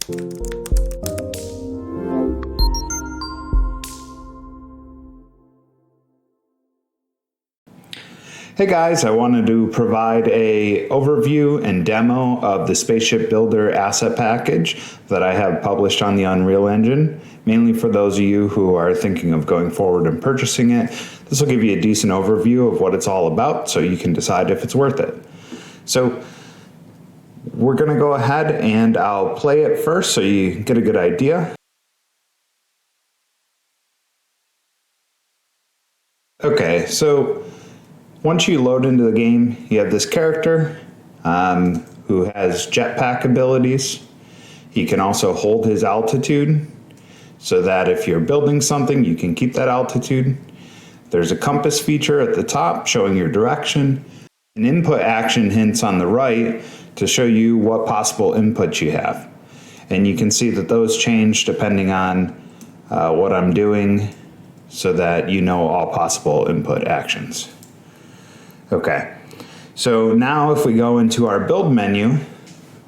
Hey guys, I wanted to provide a overview and demo of the Spaceship Builder asset package that I have published on the Unreal Engine, mainly for those of you who are thinking of going forward and purchasing it. This will give you a decent overview of what it's all about so you can decide if it's worth it. So we're going to go ahead and I'll play it first so you get a good idea. Okay, so once you load into the game, you have this character who has jetpack abilities. He can also hold his altitude so that if you're building something, you can keep that altitude. There's a compass feature at the top showing your direction. An input action hints on the right to show you what possible inputs you have. And you can see that those change depending on what I'm doing so that you know all possible input actions. Okay, so now if we go into our build menu,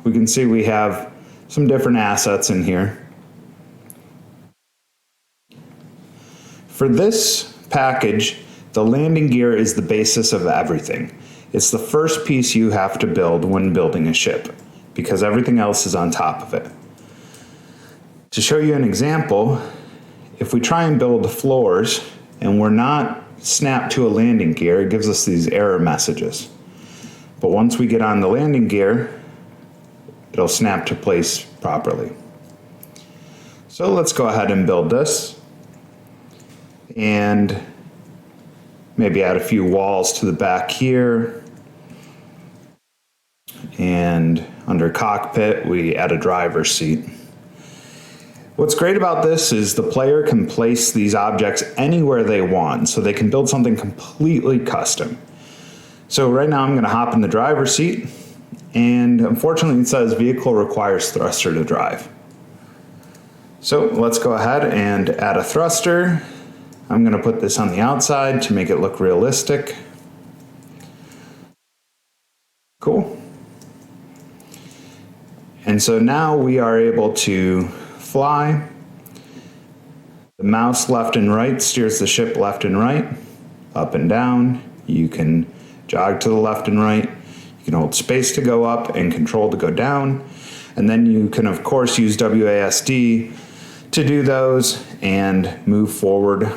we can see we have some different assets in here. For this package, the landing gear is the basis of everything. It's the first piece you have to build when building a ship, because everything else is on top of it. To show you an example, if we try and build floors and we're not snapped to a landing gear, it gives us these error messages. But once we get on the landing gear, it'll snap to place properly. So let's go ahead and build this and maybe add a few walls to the back here. And under cockpit, we add a driver's seat. What's great about this is the player can place these objects anywhere they want, so they can build something completely custom. So right now I'm going to hop in the driver's seat, and unfortunately it says vehicle requires thruster to drive. So let's go ahead and add a thruster. I'm going to put this on the outside to make it look realistic. Cool. And so now we are able to fly. The mouse left and right steers the ship left and right, up and down. You can jog to the left and right. You can hold space to go up and control to go down. And then you can of course use WASD to do those and move forward.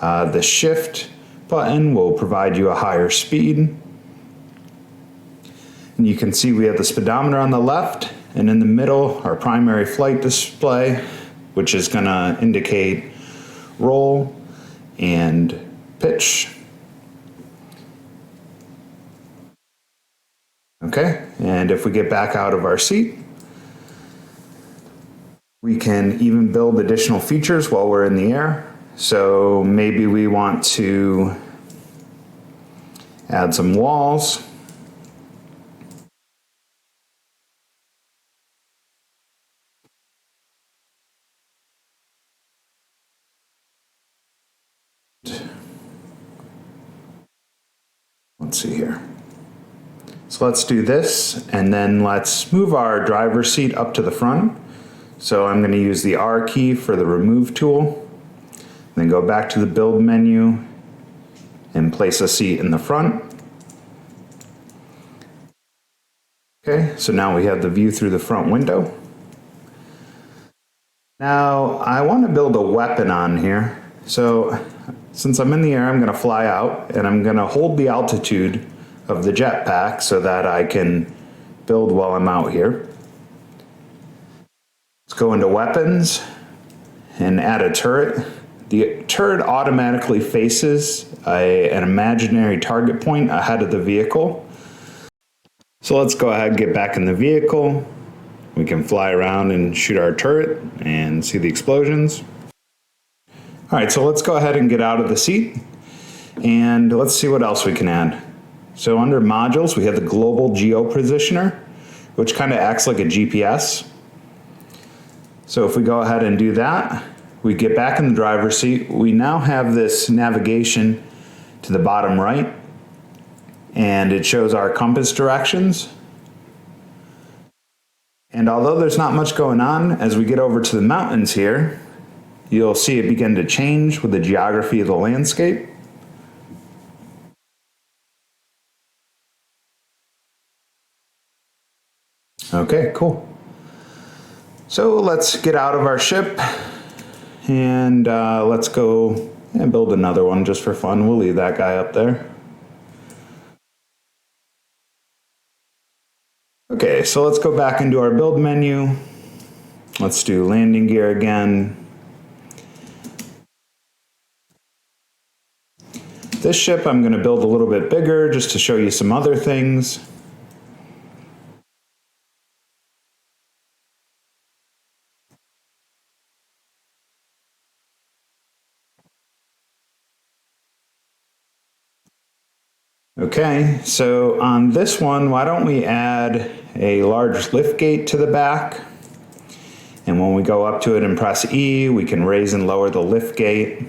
The shift button will provide you a higher speed. And you can see we have the speedometer on the left, and in the middle, our primary flight display, which is going to indicate roll and pitch. Okay, and if we get back out of our seat, we can even build additional features while we're in the air. So maybe we want to add some walls. Let's see here. So let's do this, and then let's move our driver's seat up to the front. So I'm going to use the R key for the remove tool, then go back to the build menu and place a seat in the front. Okay, so now we have the view through the front window. Now I want to build a weapon on here. So since I'm in the air, I'm going to fly out, and I'm going to hold the altitude of the jetpack so that I can build while I'm out here. Let's go into weapons and add a turret. The turret automatically faces an imaginary target point ahead of the vehicle. So let's go ahead and get back in the vehicle. We can fly around and shoot our turret and see the explosions. All right, so let's go ahead and get out of the seat, and let's see what else we can add. So under modules, we have the global geo positioner, which kind of acts like a GPS. So if we go ahead and do that, we get back in the driver's seat. We now have this navigation to the bottom right, and it shows our compass directions. And although there's not much going on, as we get over to the mountains here, you'll see it begin to change with the geography of the landscape. Okay, cool. So let's get out of our ship and let's go and build another one just for fun. We'll leave that guy up there. Okay, so let's go back into our build menu. Let's do landing gear again. This ship I'm going to build a little bit bigger just to show you some other things. Okay, so on this one, why don't we add a large lift gate to the back? And when we go up to it and press E, we can raise and lower the lift gate.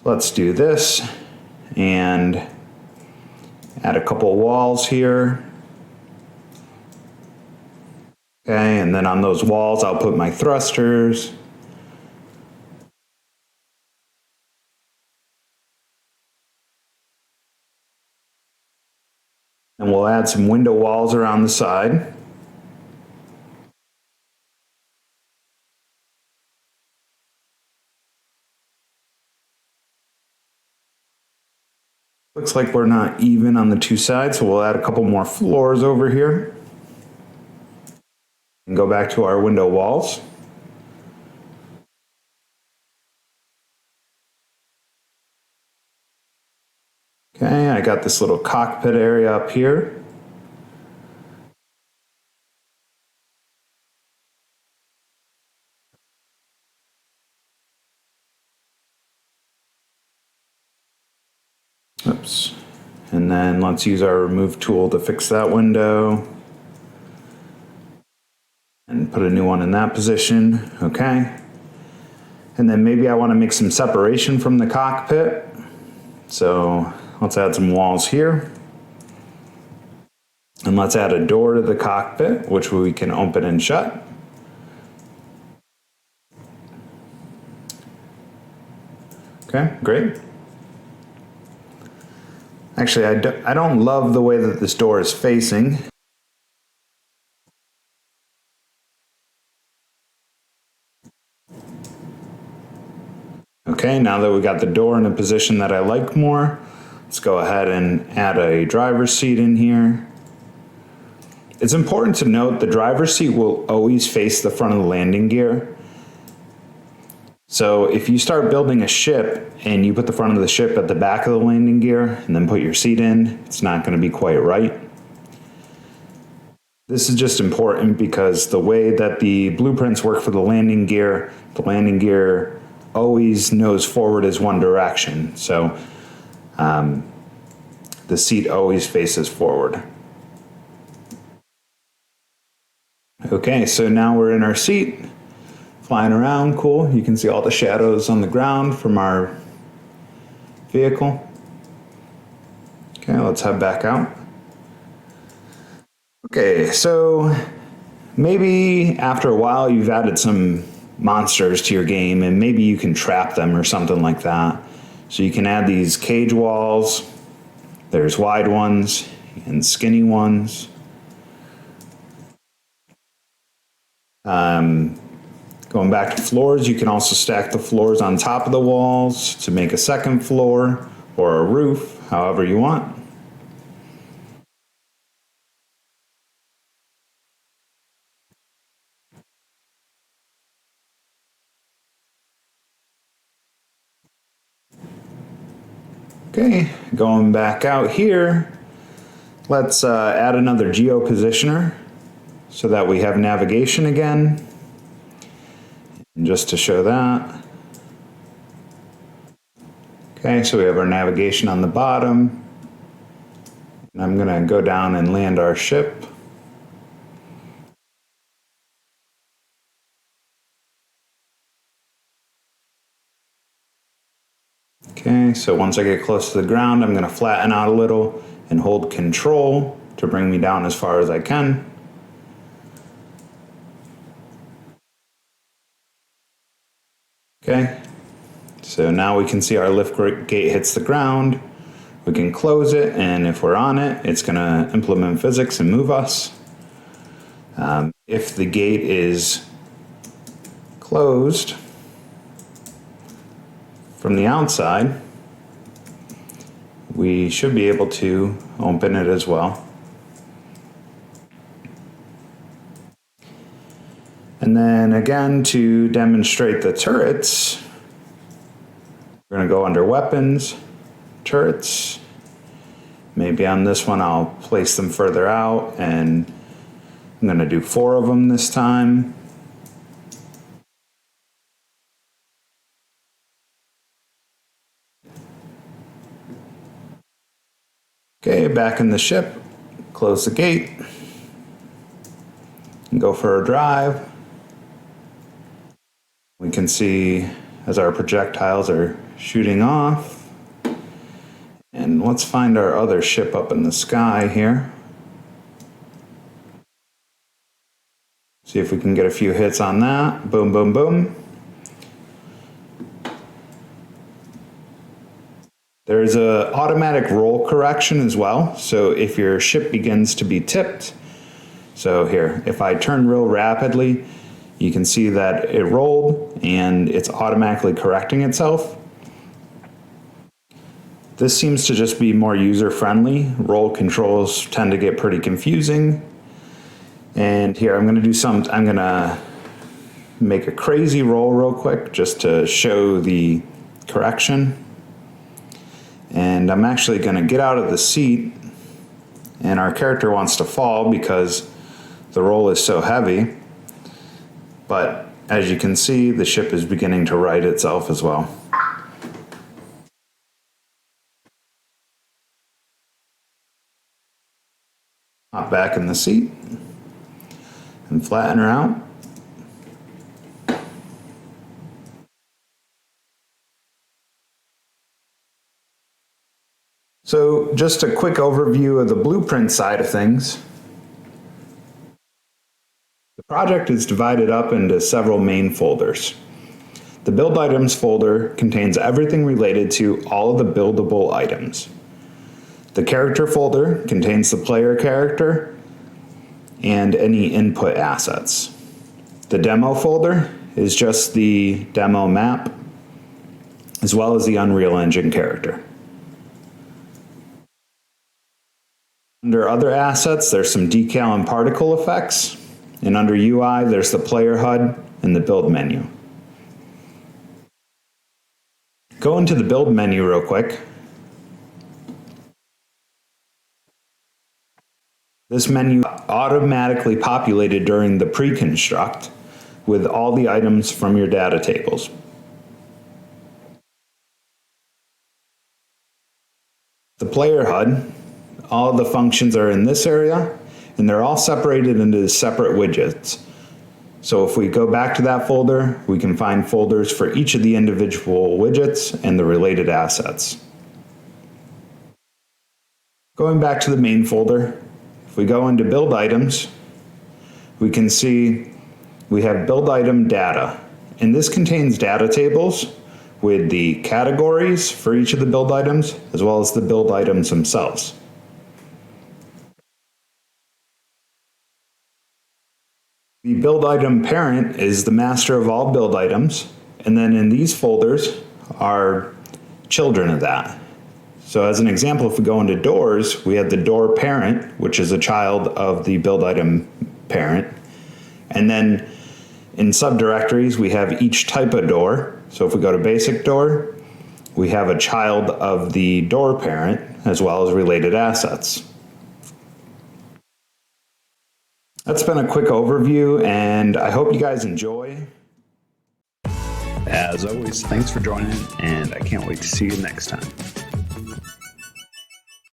Let's do this and add a couple walls here. Okay, and then on those walls, I'll put my thrusters. And we'll add some window walls around the side. Looks like we're not even on the two sides, so we'll add a couple more floors over here. And go back to our window walls. Okay, I got this little cockpit area up here. Oops. And then let's use our remove tool to fix that window. And put a new one in that position. Okay. And then maybe I want to make some separation from the cockpit. So let's add some walls here. And let's add a door to the cockpit, which we can open and shut. Okay, great. Actually, I don't love the way that this door is facing. Okay, now that we got the door in a position that I like more, let's go ahead and add a driver's seat in here. It's important to note the driver's seat will always face the front of the landing gear. So if you start building a ship and you put the front of the ship at the back of the landing gear and then put your seat in, it's not going to be quite right. This is just important because the way that the blueprints work for the landing gear always knows forward is one direction. So the seat always faces forward. Okay, so now we're in our seat, flying around, cool. You can see all the shadows on the ground from our vehicle. Okay, let's head back out. Okay, so maybe after a while you've added some monsters to your game and maybe you can trap them or something like that. So you can add these cage walls. There's wide ones and skinny ones. Going back to floors, you can also stack the floors on top of the walls to make a second floor or a roof, however you want. Okay, going back out here, let's add another geopositioner so that we have navigation again. And just to show that. Okay, so we have our navigation on the bottom. And I'm going to go down and land our ship. Okay, so once I get close to the ground, I'm going to flatten out a little and hold Control to bring me down as far as I can. Okay, so now we can see our lift gate hits the ground. We can close it, and if we're on it, it's going to implement physics and move us. If the gate is closed from the outside, we should be able to open it as well. And then again, to demonstrate the turrets, we're going to go under weapons, turrets. Maybe on this one I'll place them further out, and I'm going to do 4 of them this time. Okay, back in the ship, close the gate, and go for a drive. We can see as our projectiles are shooting off. And let's find our other ship up in the sky here. See if we can get a few hits on that. Boom, boom, boom. There's an automatic roll correction as well. So if your ship begins to be tipped, so here, if I turn real rapidly, you can see that it rolled and it's automatically correcting itself. This seems to just be more user-friendly. Roll controls tend to get pretty confusing. And here, I'm gonna make a crazy roll real quick just to show the correction. And I'm actually gonna get out of the seat, and our character wants to fall because the roll is so heavy. But as you can see, the ship is beginning to right itself as well. Hop back in the seat and flatten her out. So just a quick overview of the blueprint side of things. The project is divided up into several main folders. The build items folder contains everything related to all of the buildable items. The character folder contains the player character and any input assets. The demo folder is just the demo map, as well as the Unreal Engine character. Under other assets, there's some decal and particle effects, and under UI, there's the player HUD and the build menu. Go into the build menu real quick. This menu automatically populated during the pre-construct with all the items from your data tables. The player HUD, all of the functions are in this area, and they're all separated into separate widgets. So if we go back to that folder, we can find folders for each of the individual widgets and the related assets. Going back to the main folder, if we go into build items, we can see we have build item data, and this contains data tables with the categories for each of the build items, as well as the build items themselves. The build item parent is the master of all build items, and then in these folders are children of that. So as an example, if we go into doors, we have the door parent, which is a child of the build item parent. And then in subdirectories, we have each type of door. So if we go to basic door, we have a child of the door parent, as well as related assets. That's been a quick overview, and I hope you guys enjoy. As always, thanks for joining, and I can't wait to see you next time.